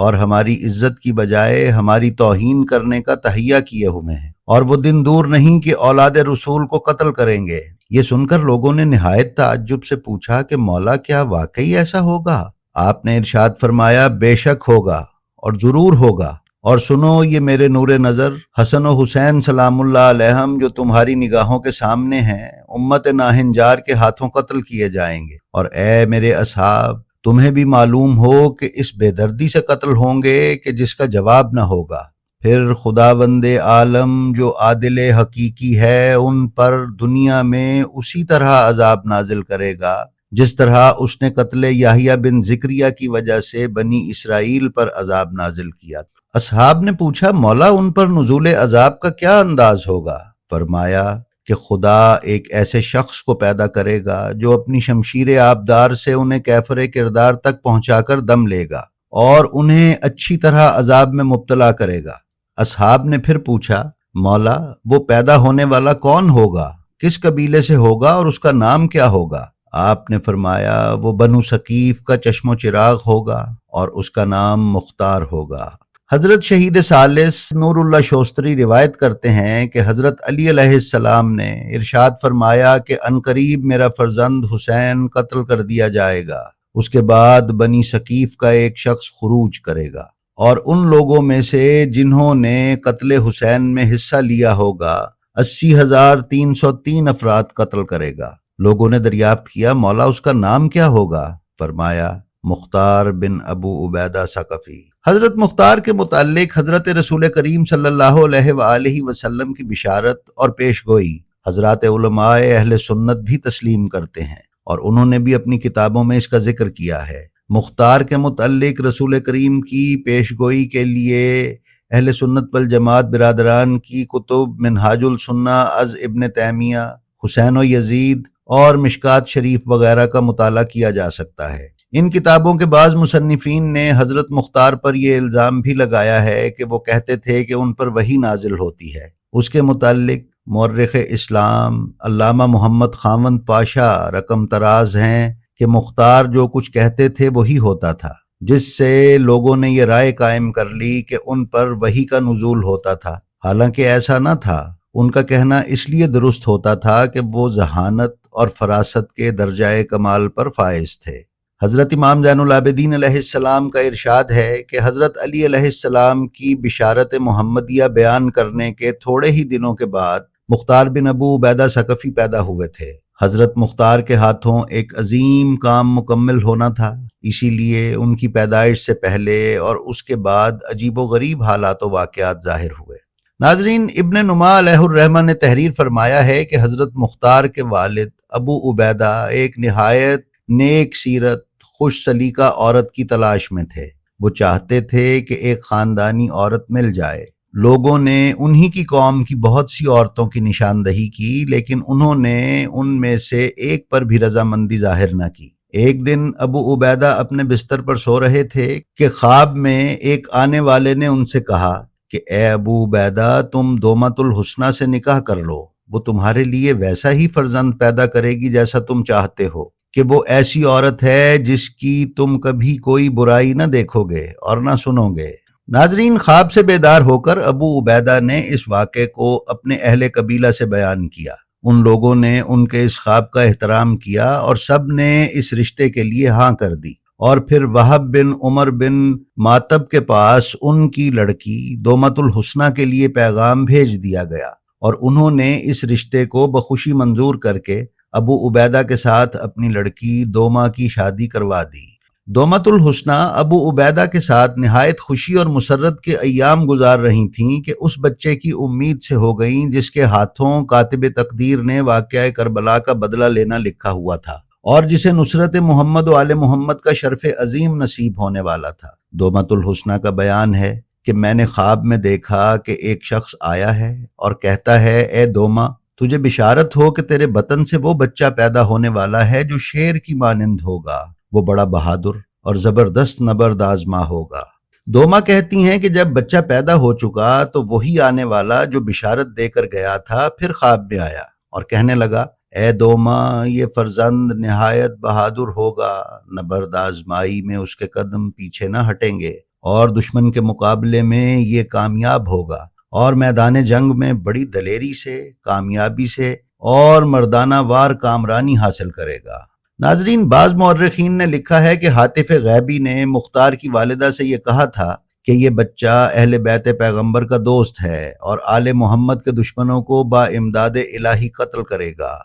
اور ہماری عزت کی بجائے ہماری توہین کرنے کا تہیہ کیے ہوئے ہیں، اور وہ دن دور نہیں کہ اولاد رسول کو قتل کریں گے۔ یہ سن کر لوگوں نے نہایت تعجب سے پوچھا کہ مولا کیا واقعی ایسا ہوگا؟ آپ نے ارشاد فرمایا بے شک ہوگا اور ضرور ہوگا، اور سنو یہ میرے نور نظر حسن و حسین سلام اللہ علیہم جو تمہاری نگاہوں کے سامنے ہیں امت ناہنجار کے ہاتھوں قتل کیے جائیں گے، اور اے میرے اصحاب تمہیں بھی معلوم ہو کہ اس بے دردی سے قتل ہوں گے کہ جس کا جواب نہ ہوگا۔ پھر خداوند عالم جو عادل حقیقی ہے ان پر دنیا میں اسی طرح عذاب نازل کرے گا جس طرح اس نے قتل یحییٰ بن زکریا کی وجہ سے بنی اسرائیل پر عذاب نازل کیا۔ اصحاب نے پوچھا مولا ان پر نزول عذاب کا کیا انداز ہوگا؟ فرمایا کہ خدا ایک ایسے شخص کو پیدا کرے گا جو اپنی شمشیر آبدار سے انہیں کیفر کردار تک پہنچا کر دم لے گا اور انہیں اچھی طرح عذاب میں مبتلا کرے گا۔ اصحاب نے پھر پوچھا مولا وہ پیدا ہونے والا کون ہوگا، کس قبیلے سے ہوگا اور اس کا نام کیا ہوگا؟ آپ نے فرمایا وہ بنو ثقیف کا چشم و چراغ ہوگا اور اس کا نام مختار ہوگا۔ حضرت شہید ثالث نور اللہ شوستری روایت کرتے ہیں کہ حضرت علی علیہ السلام نے ارشاد فرمایا کہ عنقریب میرا فرزند حسین قتل کر دیا جائے گا، اس کے بعد بنی ثقیف کا ایک شخص خروج کرے گا اور ان لوگوں میں سے جنہوں نے قتل حسین میں حصہ لیا ہوگا 80,303 افراد قتل کرے گا۔ لوگوں نے دریافت کیا مولا اس کا نام کیا ہوگا؟ فرمایا مختار بن ابو عبیدہ ثقفی۔ حضرت مختار کے متعلق حضرت رسول کریم صلی اللہ علیہ وآلہ وسلم کی بشارت اور پیش گوئی حضرات علماء اہل سنت بھی تسلیم کرتے ہیں، اور انہوں نے بھی اپنی کتابوں میں اس کا ذکر کیا ہے۔ مختار کے متعلق رسول کریم کی پیش گوئی کے لیے اہل سنت والجماعت برادران کی کتب منہاج السنہ از ابن تیمیہ، حسین و یزید اور مشکات شریف وغیرہ کا مطالعہ کیا جا سکتا ہے۔ ان کتابوں کے بعض مصنفین نے حضرت مختار پر یہ الزام بھی لگایا ہے کہ وہ کہتے تھے کہ ان پر وحی نازل ہوتی ہے۔ اس کے متعلق مورخ اسلام علامہ محمد خاوند پاشا رقم طراز ہیں کہ مختار جو کچھ کہتے تھے وہی ہوتا تھا، جس سے لوگوں نے یہ رائے قائم کر لی کہ ان پر وحی کا نزول ہوتا تھا، حالانکہ ایسا نہ تھا۔ ان کا کہنا اس لیے درست ہوتا تھا کہ وہ ذہانت اور فراست کے درجہ کمال پر فائز تھے۔ حضرت امام زین العابدین علیہ السلام کا ارشاد ہے کہ حضرت علی علیہ السلام کی بشارت محمدیہ بیان کرنے کے تھوڑے ہی دنوں کے بعد مختار بن ابو عبیدہ ثقفی پیدا ہوئے تھے۔ حضرت مختار کے ہاتھوں ایک عظیم کام مکمل ہونا تھا، اسی لیے ان کی پیدائش سے پہلے اور اس کے بعد عجیب و غریب حالات و واقعات ظاہر ہوئے۔ ناظرین، ابن نما علیہ الرحمہ نے تحریر فرمایا ہے کہ حضرت مختار کے والد ابو عبیدہ ایک نہایت نیک سیرت خوش سلیقہ عورت کی تلاش میں تھے۔ وہ چاہتے تھے کہ ایک خاندانی عورت مل جائے۔ لوگوں نے انہی کی قوم کی بہت سی عورتوں کی نشاندہی کی، لیکن انہوں نے ان میں سے ایک پر بھی رضامندی ظاہر نہ کی۔ ایک دن ابو عبیدہ اپنے بستر پر سو رہے تھے کہ خواب میں ایک آنے والے نے ان سے کہا کہ اے ابو عبیدہ تم دومۃ الحسنہ سے نکاح کر لو، وہ تمہارے لیے ویسا ہی فرزند پیدا کرے گی جیسا تم چاہتے ہو، کہ وہ ایسی عورت ہے جس کی تم کبھی کوئی برائی نہ دیکھو گے اور نہ سنو گے۔ ناظرین، خواب سے بیدار ہو کر ابو عبیدہ نے اس واقعے کو اپنے اہل قبیلہ سے بیان کیا۔ ان لوگوں نے ان کے اس خواب کا احترام کیا اور سب نے اس رشتے کے لیے ہاں کر دی، اور پھر وہب بن عمر بن ماتب کے پاس ان کی لڑکی دومۃ الحسنہ کے لیے پیغام بھیج دیا گیا، اور انہوں نے اس رشتے کو بخوشی منظور کر کے ابو عبیدہ کے ساتھ اپنی لڑکی دوما کی شادی کروا دی۔ دومۃ الحسنہ ابو عبیدہ کے ساتھ نہایت خوشی اور مسرت کے ایام گزار رہی تھیں کہ اس بچے کی امید سے ہو گئیں جس کے ہاتھوں کاتب تقدیر نے واقعہ کربلا کا بدلہ لینا لکھا ہوا تھا، اور جسے نصرت محمد و آل محمد کا شرف عظیم نصیب ہونے والا تھا۔ دومۃ الحسنہ کا بیان ہے کہ میں نے خواب میں دیکھا کہ ایک شخص آیا ہے اور کہتا ہے اے دوما، تجھے بشارت ہو کہ تیرے بطن سے وہ بچہ پیدا ہونے والا ہے جو شیر کی مانند ہوگا، وہ بڑا بہادر اور زبردست نبرد آزما ہوگا۔ دوما کہتی ہیں کہ جب بچہ پیدا ہو چکا تو وہی آنے والا جو بشارت دے کر گیا تھا پھر خواب میں آیا اور کہنے لگا اے دوما، یہ فرزند نہایت بہادر ہوگا، نبرد آزمائی میں اس کے قدم پیچھے نہ ہٹیں گے، اور دشمن کے مقابلے میں یہ کامیاب ہوگا اور میدان جنگ میں بڑی دلیری سے، کامیابی سے اور مردانہ وار کامرانی حاصل کرے گا۔ ناظرین، بعض مورخین نے لکھا ہے کہ حاطف غیبی نے مختار کی والدہ سے یہ کہا تھا کہ یہ بچہ اہل بیت پیغمبر کا دوست ہے اور آل محمد کے دشمنوں کو با امداد الہی قتل کرے گا۔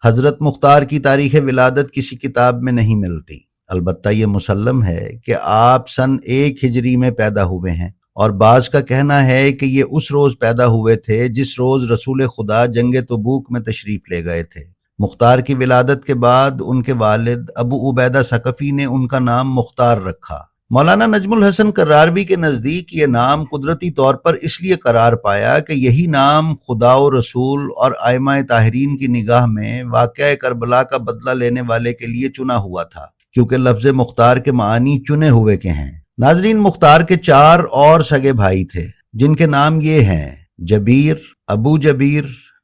حضرت مختار کی تاریخ ولادت کسی کتاب میں نہیں ملتی، البتہ یہ مسلم ہے کہ آپ سن 1 ہجری میں پیدا ہوئے ہیں، اور بعض کا کہنا ہے کہ یہ اس روز پیدا ہوئے تھے جس روز رسول خدا جنگ تبوک میں تشریف لے گئے تھے۔ مختار کی ولادت کے بعد ان کے والد ابو عبیدہ ثقفی نے ان کا نام مختار رکھا۔ مولانا نجم الحسن کراروی کے نزدیک یہ نام قدرتی طور پر اس لیے قرار پایا کہ یہی نام خدا و رسول اور ائمہ طاہرین کی نگاہ میں واقعہ کربلا کا بدلہ لینے والے کے لیے چنا ہوا تھا، کیونکہ لفظ مختار کے معنی چنے ہوئے کے ہیں۔ ناظرین، مختار کے 4 اور سگے بھائی تھے جن کے نام یہ ہیں: جبیر،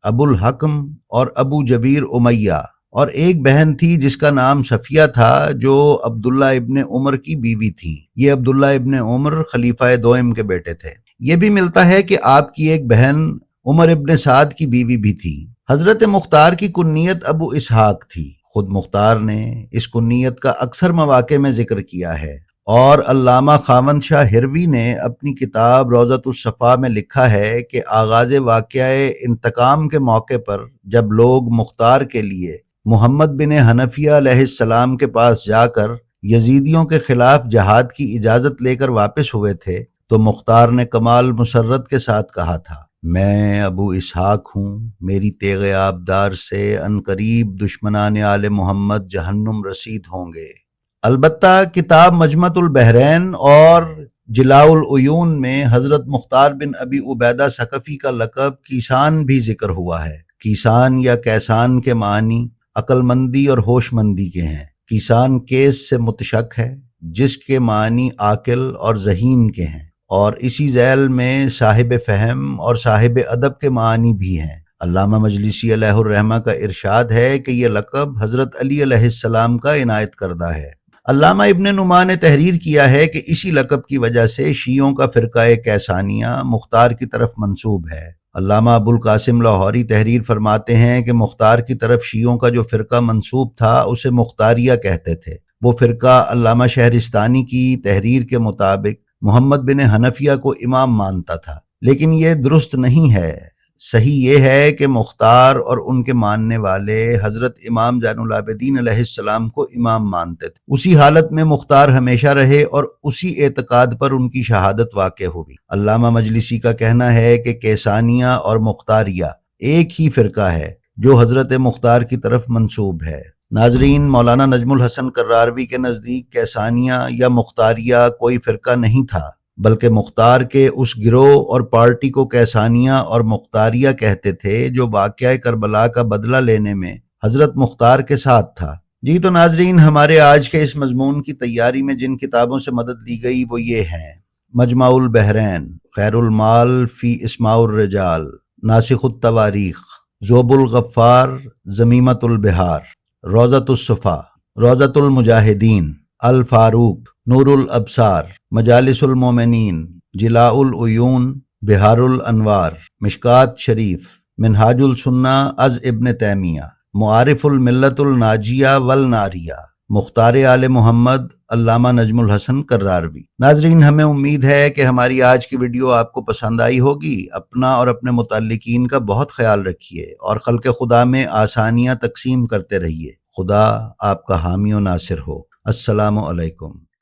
ابو الحکم اور ابو جبیر امیہ، اور ایک بہن تھی جس کا نام صفیہ تھا جو عبداللہ ابن عمر کی بیوی تھی۔ یہ عبداللہ ابن عمر خلیفہ دوئم کے بیٹے تھے۔ یہ بھی ملتا ہے کہ آپ کی ایک بہن عمر ابن سعد کی بیوی بھی تھی۔ حضرت مختار کی کنیت ابو اسحاق تھی۔ خود مختار نے اس کنیت کا اکثر مواقع میں ذکر کیا ہے، اور علامہ خاوند شاہ ہروی نے اپنی کتاب روضۃ الصفا میں لکھا ہے کہ آغاز واقعہ انتقام کے موقع پر جب لوگ مختار کے لیے محمد بن حنفیہ علیہ السلام کے پاس جا کر یزیدیوں کے خلاف جہاد کی اجازت لے کر واپس ہوئے تھے تو مختار نے کمال مسرت کے ساتھ کہا تھا: میں ابو اسحاق ہوں، میری تیغ آبدار سے عنقریب دشمنان آل محمد جہنم رسید ہوں گے۔ البتہ کتاب مجمع البحرین اور جلاء العیون میں حضرت مختار بن ابی عبیدہ ثقفی کا لقب کیسان بھی ذکر ہوا ہے۔ کیسان یا کیسان کے معنی عقل مندی اور ہوش مندی کے ہیں۔ کیسان کیس سے متشق ہے جس کے معنی عاقل اور ذہین کے ہیں، اور اسی ذیل میں صاحب فہم اور صاحب ادب کے معنی بھی ہیں۔ علامہ مجلسی علیہ الرحمہ کا ارشاد ہے کہ یہ لقب حضرت علی علیہ السلام کا عنایت کردہ ہے۔ علامہ ابن نما نے تحریر کیا ہے کہ اسی لقب کی وجہ سے شیعوں کا فرقہ کیسانیہ مختار کی طرف منسوب ہے۔ علامہ ابو القاسم لاہوری تحریر فرماتے ہیں کہ مختار کی طرف شیعوں کا جو فرقہ منسوب تھا اسے مختاریہ کہتے تھے۔ وہ فرقہ علامہ شہرستانی کی تحریر کے مطابق محمد بن حنفیہ کو امام مانتا تھا، لیکن یہ درست نہیں ہے۔ صحیح یہ ہے کہ مختار اور ان کے ماننے والے حضرت امام زین العابدین علیہ السلام کو امام مانتے تھے۔ اسی حالت میں مختار ہمیشہ رہے اور اسی اعتقاد پر ان کی شہادت واقع ہوئی۔ علامہ مجلسی کا کہنا ہے کہ کیسانیہ اور مختاریہ ایک ہی فرقہ ہے جو حضرت مختار کی طرف منسوب ہے۔ ناظرین، مولانا نجم الحسن کراروی کے نزدیک کیسانیہ یا مختاریہ کوئی فرقہ نہیں تھا، بلکہ مختار کے اس گروہ اور پارٹی کو کیسانیہ اور مختاریہ کہتے تھے جو واقعہ کربلا کا بدلہ لینے میں حضرت مختار کے ساتھ تھا۔ جی تو ناظرین، ہمارے آج کے اس مضمون کی تیاری میں جن کتابوں سے مدد لی گئی وہ یہ ہیں: مجمع البحرین، خیر المال فی اسماء الرجال، ناسخ التواریخ، ذوب الغفار، ضمیمۃ البحار، روضۃ الصفا، روضۃ المجاہدین، الفاروق، نور الابصار، مجالس المومنین، جلاء العیون، بحار الانوار، مشکات شریف، منہاج السنہ از ابن تیمیہ، معارف الملت الناجیہ والناریہ، مختار آل محمد علامہ نجم الحسن کراروی۔ ناظرین، ہمیں امید ہے کہ ہماری آج کی ویڈیو آپ کو پسند آئی ہوگی۔ اپنا اور اپنے متعلقین کا بہت خیال رکھیے اور خلق خدا میں آسانیاں تقسیم کرتے رہیے۔ خدا آپ کا حامی و ناصر ہو۔ السلام علیکم۔